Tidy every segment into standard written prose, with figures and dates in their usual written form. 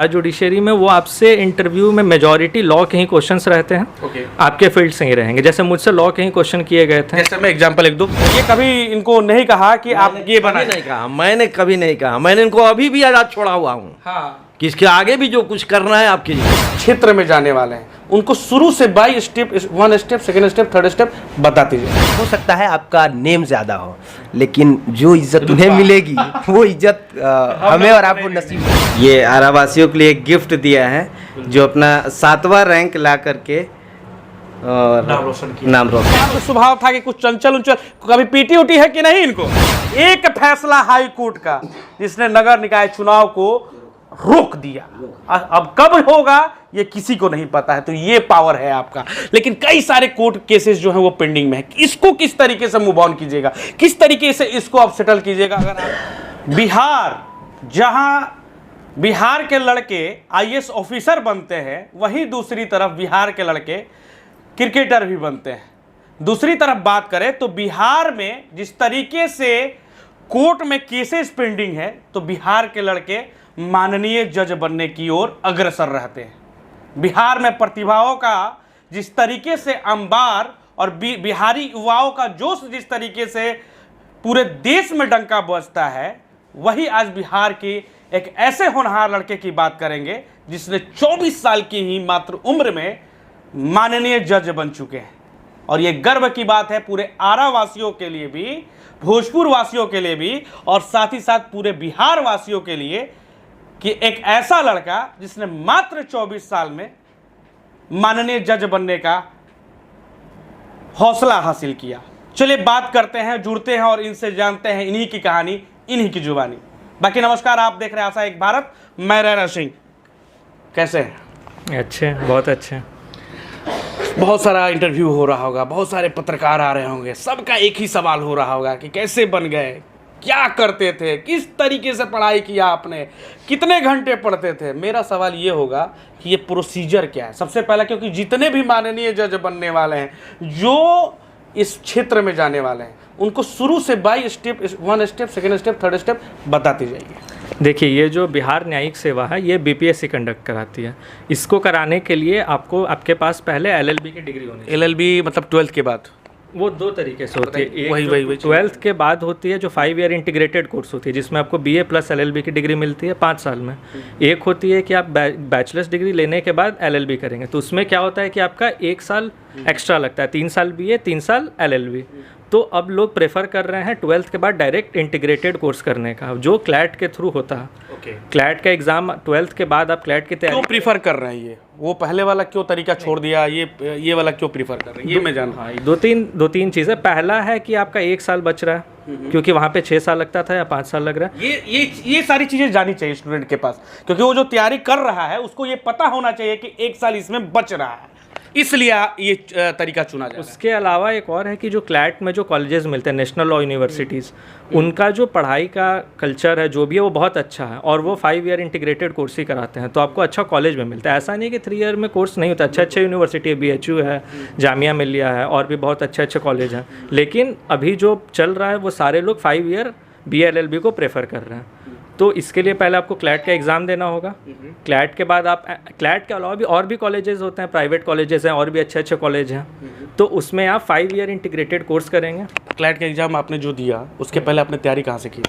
Judiciary में वो आपसे इंटरव्यू में मेजॉरिटी लॉ के ही क्वेश्चंस रहते हैं। आपके फील्ड से ही रहेंगे। जैसे मुझसे लॉ के ही क्वेश्चन किए गए थे। जैसे मैं एग्जांपल लिख दूं, ये कभी इनको नहीं कहा कि आप ये बनाए? नहीं कहा, मैंने कभी नहीं कहा। मैंने इनको अभी भी आजाद छोड़ा हुआ हूँ। हाँ, कि इसके आगे भी जो कुछ करना है आप कीजिए। क्षेत्र में जाने वाले हैं उनको शुरू से by step, 1 step, 2 step, 3 step बताते जाए। हो सकता है आपका नेम ज्यादा हो, लेकिन जो इज्जत उन्हें मिलेगी वो इज्जत हमें और आपको नसीब है। ये आरावासियों के लिए एक गिफ्ट दिया है, जो अपना 7वां रैंक ला करके और नाम रोशन। आपका स्वभाव था कि कुछ चंचल उंचल, कभी पीटी उटी है कि नहीं इनको? एक फैसला हाई कोर्ट का जिसने नगर निकाय चुनाव को रोक दिया, अब कब होगा ये किसी को नहीं पता है। तो ये पावर है आपका। लेकिन कई सारे कोर्ट केसेस जो हैं वो पेंडिंग में है। इसको किस तरीके से मूव ऑन कीजिएगा, किस तरीके से इसको आप सेटल कीजिएगा? अगर आप बिहार, जहां बिहार के लड़के आईएएस ऑफिसर बनते हैं, वहीं दूसरी तरफ बिहार के लड़के क्रिकेटर भी बनते हैं। दूसरी तरफ बात करें तो बिहार में जिस तरीके से कोर्ट में केसेस पेंडिंग है, तो बिहार के लड़के माननीय जज बनने की ओर अग्रसर रहते हैं। बिहार में प्रतिभाओं का जिस तरीके से अंबार और बिहारी युवाओं का जोश जिस तरीके से पूरे देश में डंका बजता है, वही आज बिहार की एक ऐसे होनहार लड़के की बात करेंगे जिसने 24 साल की ही मात्र उम्र में माननीय जज बन चुके हैं। और ये गर्व की बात है पूरे आरा वासियों के लिए भी, भोजपुर वासियों के लिए भी, और साथ ही साथ पूरे बिहार वासियों के लिए कि एक ऐसा लड़का जिसने मात्र 24 साल में माननीय जज बनने का हौसला हासिल किया। चलिए बात करते हैं, जुड़ते हैं और इनसे जानते हैं इन्हीं की कहानी, इन्हीं की जुबानी। बाकी नमस्कार, आप देख रहे हैं आशा एक भारत, मैं रैना सिंह। कैसे हैं? अच्छे, बहुत अच्छे। बहुत सारा इंटरव्यू हो रहा होगा, बहुत सारे पत्रकार आ रहे होंगे, सबका एक ही सवाल हो रहा होगा कि कैसे बन गए, क्या करते थे, किस तरीके से पढ़ाई किया आपने, कितने घंटे पढ़ते थे। मेरा सवाल ये होगा कि ये प्रोसीजर क्या है सबसे पहला, क्योंकि जितने भी माननीय जज बनने वाले हैं, जो इस क्षेत्र में जाने वाले हैं, उनको शुरू से by step, 1 step, 2 step, 3 step बताते जाइए। देखिए, ये जो बिहार न्यायिक सेवा है, ये बीपीएससी कंडक्ट कराती है। इसको कराने के लिए आपको, आपके पास पहले एलएलबी की डिग्री होनी चाहिए। एलएलबी मतलब 12th के बाद? वो 2 तरीके से होती है। एक वही 12th के बाद होती है जो 5 ईयर इंटीग्रेटेड कोर्स होती है, जिसमें आपको बीए प्लस एलएलबी की डिग्री मिलती है 5 साल में। एक होती है कि आप बैचलर्स डिग्री लेने के बाद एलएलबी करेंगे, तो उसमें क्या होता है कि आपका 1 साल एक्स्ट्रा लगता है, 3 साल बीए, 3 साल एलएलबी। तो अब लोग प्रेफर कर रहे हैं 12th के बाद डायरेक्ट इंटीग्रेटेड कोर्स करने का, जो क्लैट के थ्रू होता है। क्लैट का एग्ज़ाम 12th के बाद आप क्लैट की तैयारी क्यों प्रीफर कर रहे हैं? वो पहले वाला क्यों तरीका छोड़ दिया, ये वाला क्यों प्रीफर कर रहे हैं, ये मैं जान। हाँ, दो तीन चीज़ें। पहला है कि आपका 1 साल बच रहा है, क्योंकि वहाँ पे 6 साल लगता था या 5 साल लग रहा है। ये सारी चीज़ें जानी चाहिए स्टूडेंट के पास, क्योंकि वो जो तैयारी कर रहा है उसको ये पता होना चाहिए कि 1 साल इसमें बच रहा है, इसलिए ये तरीका चुना जाए। उसके अलावा एक और है कि जो क्लैट में जो कॉलेजेस मिलते हैं, नेशनल लॉ यूनिवर्सिटीज़, उनका जो पढ़ाई का कल्चर है जो भी है वो बहुत अच्छा है, और वो 5 ईयर इंटीग्रेटेड कोर्स ही कराते हैं, तो आपको अच्छा कॉलेज में मिलता है। ऐसा नहीं कि 3 ईयर में कोर्स नहीं होता। अच्छे यूनिवर्सिटी है, BHU है, जामिया मिलिया है, और भी बहुत अच्छे कॉलेज हैं। लेकिन अभी जो चल रहा है वो सारे लोग 5 ईयर BLLB को प्रेफर कर रहे हैं। तो इसके लिए पहले आपको क्लैट का एग्ज़ाम देना होगा। क्लैट के बाद आप, क्लैट के अलावा भी और भी कॉलेजेस होते हैं, प्राइवेट कॉलेजेस हैं, और भी अच्छे कॉलेज हैं, तो उसमें आप 5 ईयर इंटीग्रेटेड कोर्स करेंगे। क्लैट का एग्ज़ाम आपने जो दिया, उसके पहले आपने तैयारी कहाँ से की?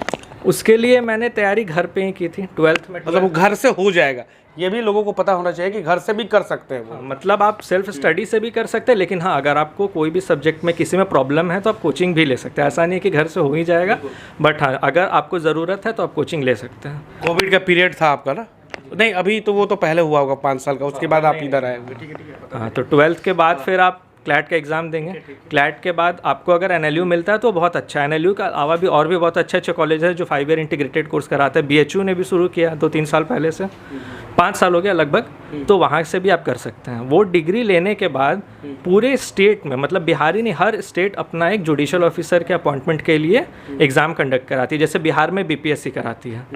उसके लिए मैंने तैयारी घर पे ही की थी 12th में। मतलब वो घर से हो जाएगा, ये भी लोगों को पता होना चाहिए कि घर से भी कर सकते हैं वो। मतलब आप सेल्फ स्टडी से भी कर सकते हैं, लेकिन हाँ, अगर आपको कोई भी सब्जेक्ट में किसी में प्रॉब्लम है तो आप कोचिंग भी ले सकते हैं। ऐसा नहीं है कि घर से हो ही जाएगा, बट हाँ, अगर आपको ज़रूरत है तो आप कोचिंग ले सकते हैं। कोविड का पीरियड था आपका ना? नहीं, अभी तो वो तो पहले हुआ होगा 5 साल का, उसके बाद आप इधर आए होंगे। ठीक है। हाँ, तो 12th के बाद फिर आप क्लैट का एग्ज़ाम देंगे। क्लैट के बाद आपको अगर NLU मिलता है तो बहुत अच्छा है। NLU का अलावा भी और भी बहुत अच्छे कॉलेज है जो 5 ईयर इंटीग्रेटेड कोर्स कराते हैं। BHU ने भी शुरू किया 2-3 साल पहले से, 5 साल हो गया लगभग, तो वहाँ से भी आप कर सकते हैं। वो डिग्री लेने के बाद पूरे स्टेट में, मतलब बिहारी नहीं, हर स्टेट अपना एक जुडिशल ऑफिसर के अपॉइंटमेंट के लिए एग्ज़ाम कंडक्ट कराती है। जैसे बिहार में BPSC कराती है,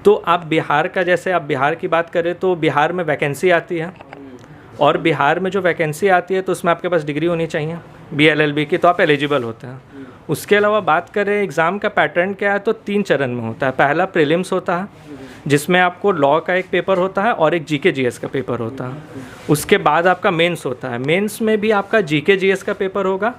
तो आप बिहार का, जैसे आप बिहार की बात करें तो बिहार में वैकेंसी आती है, और बिहार में जो वैकेंसी आती है तो उसमें आपके पास डिग्री होनी चाहिए BLLB की, तो आप एलिजिबल होते हैं। उसके अलावा बात करें एग्ज़ाम का पैटर्न क्या है, तो 3 चरण में होता है। पहला प्रीलिम्स होता है, जिसमें आपको लॉ का एक पेपर होता है और एक जीके जीएस का पेपर होता है। उसके बाद आपका मेंस होता है। मेंस में भी आपका जीके जीएस का पेपर होगा,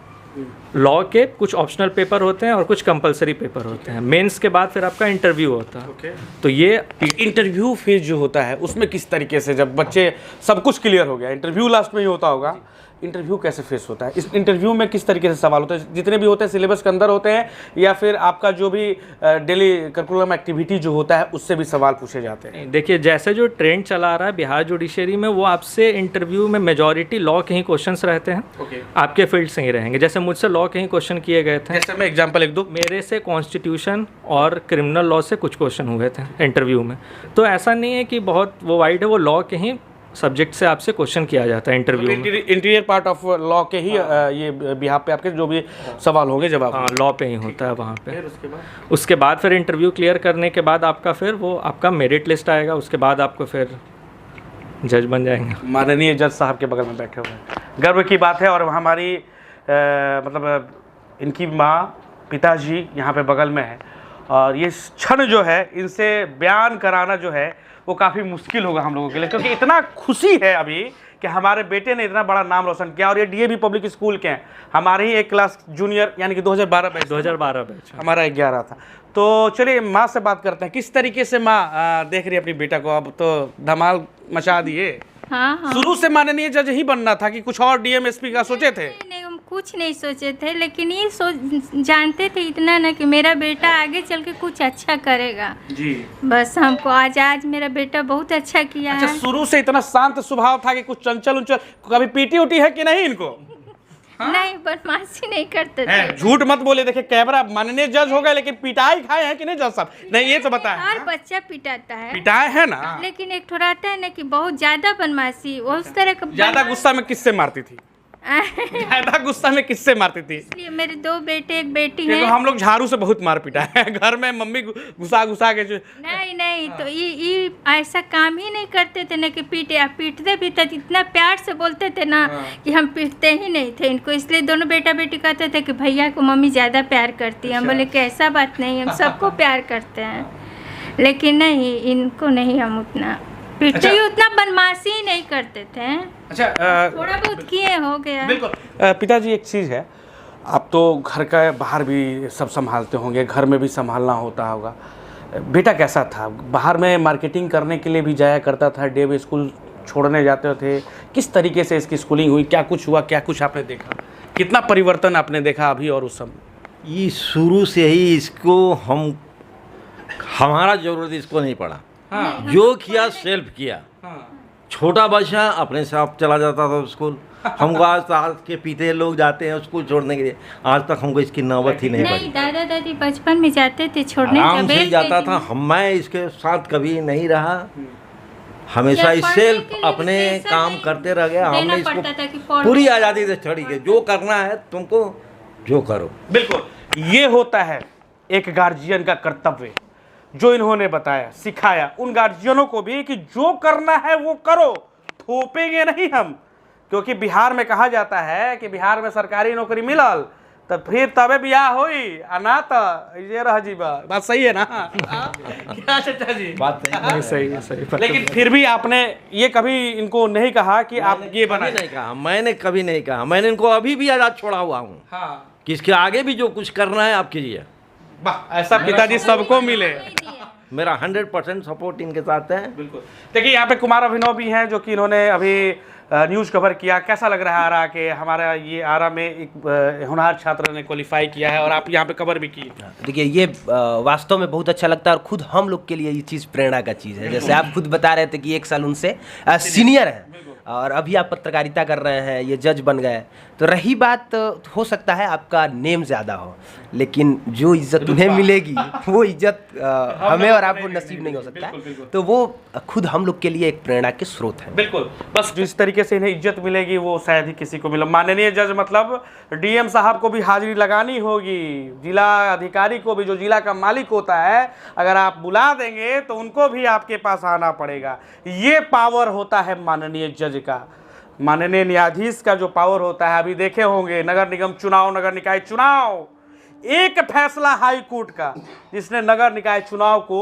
लॉ के कुछ ऑप्शनल पेपर होते हैं और कुछ कंपलसरी पेपर होते हैं। मेंस के बाद फिर आपका इंटरव्यू होता है। तो ये इंटरव्यू फेज जो होता है उसमें किस तरीके से, जब बच्चे सब कुछ क्लियर हो गया, इंटरव्यू लास्ट में ही होता होगा, इंटरव्यू कैसे फेस होता है? इस इंटरव्यू में किस तरीके से सवाल होते हैं? जितने भी होते हैं सिलेबस के अंदर होते हैं या फिर आपका जो भी डेली करिकुलम एक्टिविटी जो होता है उससे भी सवाल पूछे जाते हैं? देखिए, जैसे जो ट्रेंड चला रहा है बिहार जुडिशरी में, वो आपसे इंटरव्यू में मेजॉरिटी लॉ के ही क्वेश्चंस रहते हैं। आपके फील्ड से ही रहेंगे। जैसे मुझसे लॉ के ही क्वेश्चन किए गए थे। जैसे मैं एग्जाम्पल एक दो, मेरे से कॉन्स्टिट्यूशन और क्रिमिनल लॉ से कुछ क्वेश्चन हुए थे इंटरव्यू में। तो ऐसा नहीं है कि बहुत वो वाइड है, वो लॉ के ही सब्जेक्ट से आपसे क्वेश्चन किया जाता है इंटरव्यू में। इंटीरियर पार्ट ऑफ लॉ के ही ये बिहार पे आपके जो भी सवाल होंगे जवाब, हाँ, लॉ पे ही होता है वहाँ पे। उसके बाद फिर इंटरव्यू क्लियर करने के बाद आपका फिर वो आपका मेरिट लिस्ट आएगा। उसके बाद आपको फिर जज बन जाएंगे। माननीय जज साहब के बगल में बैठे हुए हैं, गर्व की बात है। और हमारी मतलब इनकी माँ पिताजी यहाँ पे बगल में है और ये क्षण जो है इनसे बयान कराना जो है वो काफ़ी मुश्किल होगा हम लोगों के लिए, क्योंकि इतना खुशी है अभी कि हमारे बेटे ने इतना बड़ा नाम रोशन किया। और ये डीएवी पब्लिक स्कूल के हैं, हमारे ही एक क्लास जूनियर, यानी कि 2012 बैच, हमारा 11 था। तो चलिए माँ से बात करते हैं, किस तरीके से माँ देख रही है अपनी बेटा को? अब तो धमाल मचा दिए। हाँ। शुरू से माननीय जज ही बनना था कि कुछ और डीएम एसपी का सोचे थे? नहीं, हम कुछ नहीं सोचे थे, लेकिन ये जानते थे इतना ना कि मेरा बेटा आगे चल के कुछ अच्छा करेगा जी। बस हमको आज मेरा बेटा बहुत अच्छा किया अच्छा, है। शुरू से इतना शांत स्वभाव था कि कुछ चंचल उंचल, कभी पीटी उटी है कि नहीं इनको? नहीं, बदमाशी नहीं करते थे। झूठ मत बोले, देखिए कैमरा, माननीय जज हो गए लेकिन पिटाई खाए हैं कि नहीं जज साहब? नहीं, ये तो बताएं। हर बच्चा पिटाता है, पिटाए है ना, लेकिन एक ठो रहता है ना कि बहुत ज्यादा बदमाशी, वो उस तरह का। ज्यादा गुस्सा में किससे मारती थी? ज्यादा गुस्सा में किससे मारती थी? इसलिए मेरे 2 बेटे 1 बेटी देखो, है। हम लोग झाड़ू से बहुत मार पिटा है घर में, मम्मी घुसा के नहीं, तो ये ऐसा काम ही नहीं करते थे ना कि पीटते भी थे, इतना प्यार से बोलते थे ना कि हम पीटते ही नहीं थे इनको। इसलिए दोनों बेटा बेटी कहते थे कि भैया को मम्मी ज़्यादा प्यार करती है। हम बोले कि ऐसा बात नहीं, हम सबको प्यार करते हैं, लेकिन नहीं, इनको नहीं हम उतना पीटते ही, उतना बदमाशी ही नहीं करते थे। अच्छा, थोड़ा बहुत किए, हो गया। बिल्कुल। पिताजी, एक चीज़ है, आप तो घर का बाहर भी सब संभालते होंगे, घर में भी संभालना होता होगा। बेटा कैसा था? बाहर में मार्केटिंग करने के लिए भी जाया करता था, डे स्कूल छोड़ने जाते थे? किस तरीके से इसकी स्कूलिंग हुई? क्या कुछ हुआ? क्या कुछ आपने देखा? कितना परिवर्तन आपने देखा अभी और उस समय? ये शुरू से ही इसको हमारा ज़रूरत इसको नहीं पड़ा। जो किया सेल्फ किया। छोटा बच्चा अपने से आप चला जाता था स्कूल। हमको आज के पीते लोग जाते हैं स्कूल छोड़ने के लिए, आज तक हमको इसकी नौबत ही नहीं पड़ी। नहीं, दादा दादी बचपन में जाते थे छोड़ने, आराम से जाता था। मैं इसके साथ कभी नहीं रहा, हमेशा सेल्फ अपने काम करते रह गया। हमने इसको पूरी आज़ादी से छोड़ी के जो करना है तुमको जो करो। बिल्कुल, ये होता है एक गार्जियन का कर्तव्य, जो इन्होंने बताया, सिखाया उन गार्जियनों को भी कि जो करना है वो करो, थोपेंगे नहीं हम। क्योंकि बिहार में कहा जाता है कि बिहार में सरकारी नौकरी मिलल तो फिर तबे बियाह होई, अना तो ये रह जीवा। बात सही है ना? क्या चाचा जी? बात सही है। लेकिन फिर भी आपने ये कभी इनको नहीं कहा कि आप ये बनाए? नहीं कहा, मैंने कभी नहीं कहा। मैंने इनको अभी भी आज़ाद छोड़ा हुआ हूँ। हाँ, कि इसके आगे भी जो कुछ करना है आप कीजिए। वाह, ऐसा पिताजी सबको मिले। मेरा 100% सपोर्ट इनके साथ है। बिल्कुल। देखिए, यहाँ पे कुमार अभिनव भी हैं जो कि इन्होंने अभी न्यूज़ कवर किया। कैसा लग रहा है आरा के? हमारा ये आरा में एक होनहार छात्र ने क्वालिफाई किया है और आप यहाँ पे कवर भी की। देखिए, ये वास्तव में बहुत अच्छा लगता है और खुद हम लोग के लिए ये चीज़ प्रेरणा का चीज़ है। जैसे आप खुद बता रहे थे कि 1 साल उनसे सीनियर हैं और अभी आप पत्रकारिता कर रहे हैं, ये जज बन गए। तो रही बात, हो सकता है आपका नेम ज़्यादा हो, लेकिन जो इज्जत उन्हें मिलेगी वो इज्जत हमें और आपको नसीब नहीं हो सकता। तो वो खुद हम लोग के लिए एक प्रेरणा के स्रोत है। बिल्कुल, बस जिस तरीके से इन्हें इज्जत मिलेगी वो शायद ही किसी को मिले। माननीय जज मतलब डीएम साहब को भी हाजिरी लगानी होगी, जिला अधिकारी को भी, जो जिला का मालिक होता है, अगर आप बुला देंगे तो उनको भी आपके पास आना पड़ेगा। ये पावर होता है माननीय जज का। माननीय न्यायाधीश का जो पावर होता है, अभी देखे होंगे नगर निगम चुनाव, नगर निकाय चुनाव, एक फैसला हाई कोर्ट का जिसने नगर निकाय चुनाव को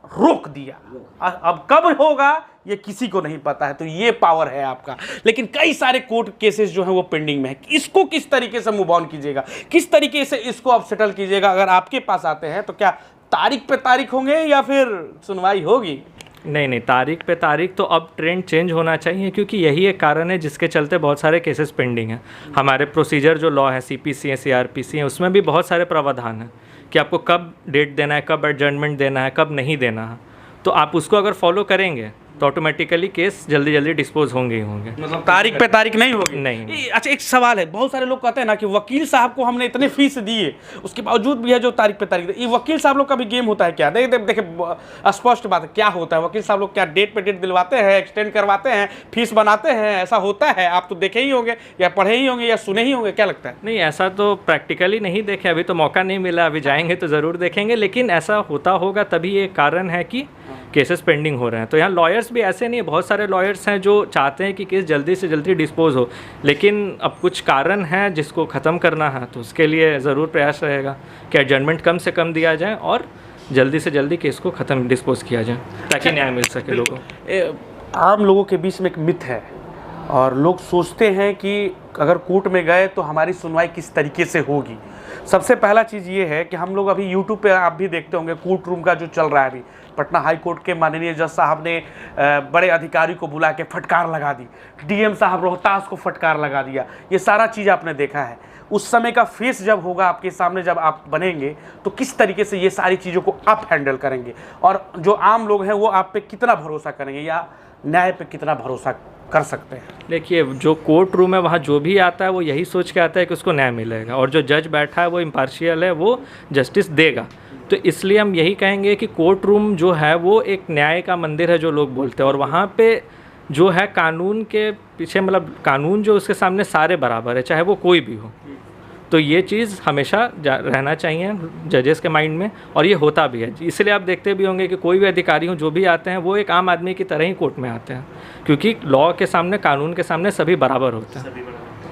रोक दिया। अब कब होगा ये किसी को नहीं पता है, तो ये पावर है आपका। लेकिन कई सारे कोर्ट केसेस जो हैं वो पेंडिंग में है, इसको किस तरीके से मूव ऑन कीजिएगा, किस तरीके से इसको आप सेटल कीजिएगा? अगर आपके पास आते हैं तो क्या तारीख पे तारीख होंगे या फिर सुनवाई होगी? नहीं, तारीख पे तारीख तो अब ट्रेंड चेंज होना चाहिए, क्योंकि यही एक कारण है जिसके चलते बहुत सारे केसेस पेंडिंग हैं। हमारे प्रोसीजर जो लॉ है, CPC है, CRPC है, उसमें भी बहुत सारे प्रावधान हैं कि आपको कब डेट देना है, कब एडजर्नमेंट देना है, कब नहीं देना है। तो आप उसको अगर फॉलो करेंगे तो ऑटोमेटिकली केस जल्दी जल्दी डिस्पोज होंगे ही होंगे। मतलब तारीख पे तारीख नहीं होगी? नहीं। अच्छा, एक सवाल है, बहुत सारे लोग कहते हैं ना कि वकील साहब को हमने इतने फीस दिए, उसके बावजूद भी है जो तारीख पे तारीख, ये वकील साहब लोग का भी गेम होता है क्या? देखिए स्पष्ट बात है, क्या होता है वकील साहब लोग, क्या डेट पे डेट दिलवाते हैं, एक्सटेंड करवाते हैं, फीस बनाते हैं, ऐसा होता है? आप तो देखे ही होंगे या पढ़े ही होंगे या सुने ही होंगे, क्या लगता है? नहीं, ऐसा तो प्रैक्टिकली नहीं देखे, अभी तो मौका नहीं मिला, अभी जाएंगे तो ज़रूर देखेंगे। लेकिन ऐसा होता होगा, तभी ये कारण है कि केसेस पेंडिंग हो रहे हैं। तो यहाँ लॉयर्स भी ऐसे नहीं, बहुत सारे लॉयर्स हैं जो चाहते हैं कि केस जल्दी से जल्दी डिस्पोज हो, लेकिन अब कुछ कारण हैं जिसको ख़त्म करना है, तो उसके लिए ज़रूर प्रयास रहेगा कि एडजर्नमेंट कम से कम दिया जाए और जल्दी से जल्दी केस को ख़त्म डिस्पोज किया जाए, ताकि न्याय मिल सके लोगों को। आम लोगों के बीच में एक मिथ है और लोग सोचते हैं कि अगर कोर्ट में गए तो हमारी सुनवाई किस तरीके से होगी। सबसे पहला चीज़ ये है कि हम लोग अभी यूट्यूब पे आप भी देखते होंगे कोर्ट रूम का जो चल रहा है अभी, पटना हाई कोर्ट के माननीय जज साहब ने बड़े अधिकारी को बुला के फटकार लगा दी, DM साहब रोहतास को फटकार लगा दिया, ये सारा चीज़ आपने देखा है। उस समय का फेस जब होगा आपके सामने, जब आप बनेंगे, तो किस तरीके से ये सारी चीज़ों को आप हैंडल करेंगे, और जो आम लोग हैं वो आप पे कितना भरोसा करेंगे या न्याय पे कितना भरोसा कर सकते हैं? देखिए, जो कोर्ट रूम है वहाँ जो भी आता है वो यही सोच के आता है कि उसको न्याय मिलेगा, और जो जज बैठा है वो इम्पार्शियल है, वो जस्टिस देगा। तो इसलिए हम यही कहेंगे कि कोर्ट रूम जो है वो एक न्याय का मंदिर है जो लोग बोलते हैं, और वहाँ पे जो है कानून के पीछे, मतलब कानून जो उसके सामने सारे बराबर है, चाहे वो कोई भी हो। तो ये चीज़ हमेशा रहना चाहिए जजेस के माइंड में, और ये होता भी है। इसलिए आप देखते भी होंगे कि कोई भी अधिकारी हो जो भी आते हैं वो एक आम आदमी की तरह ही कोर्ट में आते हैं, क्योंकि लॉ के सामने, कानून के सामने सभी बराबर होते हैं।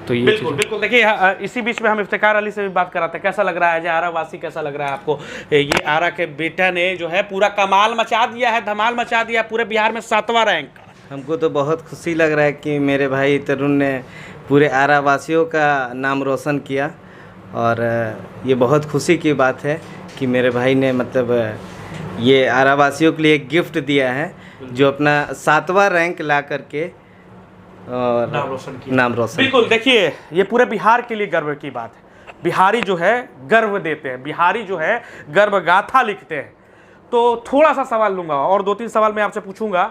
तो ये बिल्कुल बिल्कुल। देखिए, इसी बीच में हम इफ्तिकार अली से भी बात कर रहे थे। कैसा लग रहा है आरा वासी, कैसा लग रहा है आपको? ये आरा के बेटा ने जो है पूरा कमाल मचा दिया है, धमाल मचा दिया, पूरे बिहार में 7वां रैंक। हमको तो बहुत खुशी लग रहा है कि मेरे भाई तरुण ने पूरे आरा वासियों का नाम रोशन किया, और ये बहुत खुशी की बात है कि मेरे भाई ने मतलब ये आरा वासियों के लिए एक गिफ्ट दिया है, जो अपना 7वां रैंक ला करके और नाम रोशन। बिल्कुल। देखिए, ये पूरे बिहार के लिए गर्व की बात है। बिहारी जो है गर्व देते हैं, बिहारी जो है गर्व गाथा लिखते हैं। तो थोड़ा सा सवाल लूँगा, और 2-3 सवाल मैं आपसे पूछूंगा।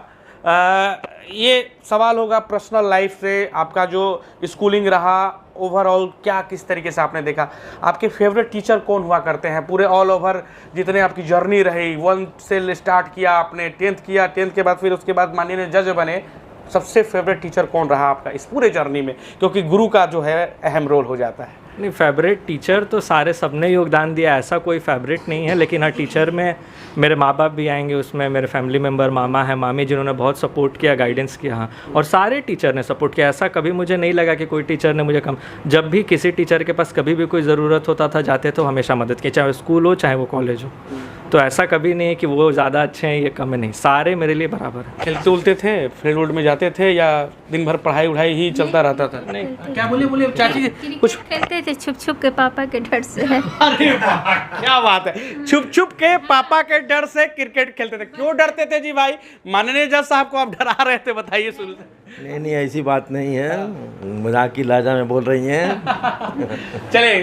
ये सवाल होगा पर्सनल लाइफ से, आपका जो स्कूलिंग रहा ओवरऑल, क्या किस तरीके से आपने देखा? आपके फेवरेट टीचर कौन हुआ करते हैं पूरे ऑल ओवर, जितने आपकी जर्नी रही? 1 से स्टार्ट किया आपने, 10th किया, 10th के बाद फिर उसके बाद माननीय जज बने, सबसे फेवरेट टीचर कौन रहा आपका इस पूरे जर्नी में? क्योंकि गुरु का जो है अहम रोल हो जाता है। नहीं, फेवरेट टीचर तो सारे सबने योगदान दिया, ऐसा कोई फेवरेट नहीं है। लेकिन हाँ, टीचर में मेरे माँ बाप भी आएंगे, उसमें मेरे फैमिली मेम्बर, मामा है, मामी, जिन्होंने बहुत सपोर्ट किया, गाइडेंस किया। हाँ, और सारे टीचर ने सपोर्ट किया, ऐसा कभी मुझे नहीं लगा कि कोई टीचर ने मुझे कम। जब भी किसी टीचर के पास कभी भी कोई ज़रूरत होता था, जाते तो हमेशा मदद की, चाहे वो स्कूल हो चाहे वो कॉलेज हो। तो ऐसा कभी नहीं है कि वो ज़्यादा अच्छे हैं, ये कम है, नहीं, सारे मेरे लिए बराबर है। खेलते उलते थे, फील्ड वुल्ड में जाते थे, या दिन भर पढ़ाई उढ़ाई ही चलता रहता था? नहीं, क्या बोलिए चाची कुछ? खेलते थे छुप छुप के पापा के डर से। अरे वाह, क्या बात है, छुप छुप के पापा के डर से क्रिकेट खेलते थे। क्यों डरते थे जी भाई? माननीय जज साहब को आप डरा रहे थे, बताइए शुरू से। नहीं, ऐसी बात नहीं है, मजाक की लहजा में बोल रही हैं। चले,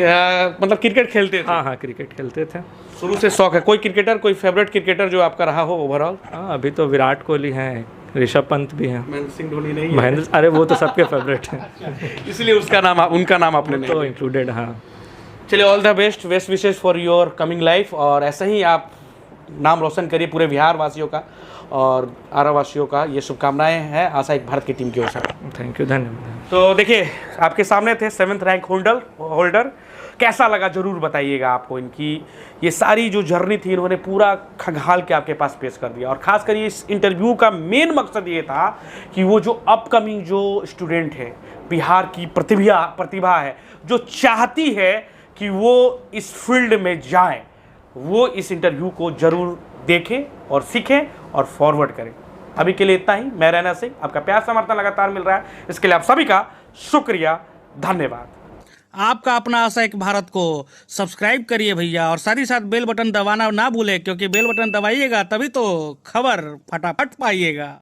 मतलब क्रिकेट खेलते थे? हाँ, क्रिकेट खेलते थे, शुरू से शौक है। कोई क्रिकेटर, कोई फेवरेट क्रिकेटर जो आपका रहा हो ओवरऑल? हाँ, अभी तो विराट कोहली हैं, ऋषभ पंत भी हैं, महेंद्र सिंह धोनी नहीं है? महेंद्र, अरे वो तो सबके फेवरेट हैं, इसलिए उनका नाम आपने नहीं तो इंक्लूडेड। हाँ, चलिए, all the best wishes for your coming life, और ऐसे ही आप नाम रोशन करिए पूरे बिहार वासियों का और आरा वासियों का, ये शुभकामनाएं हैं आशा एक भारत की टीम की ओर से। थैंक यू, धन्यवाद। तो देखिए, आपके सामने थे 7th रैंक होल्डर। कैसा लगा जरूर बताइएगा आपको। इनकी ये सारी जो जर्नी थी, इन्होंने पूरा खंगाल के आपके पास पेश कर दिया, और खासकर ये इस इंटरव्यू का मेन मकसद ये था कि वो जो अपकमिंग जो स्टूडेंट है, बिहार की प्रतिभा है, जो चाहती है कि वो इस फील्ड में जाए, वो इस इंटरव्यू को जरूर देखें और सीखें और फॉरवर्ड करें। अभी के लिए इतना ही। मैं रैना सिंह, आपका प्यार समर्थन लगातार मिल रहा है, इसके लिए आप सभी का शुक्रिया, धन्यवाद। आपका अपना आशा एक भारत को सब्सक्राइब करिए भैया, और साथ ही साथ बेल बटन दबाना ना भूलें, क्योंकि बेल बटन दबाइएगा तभी तो खबर फटाफट पाइएगा।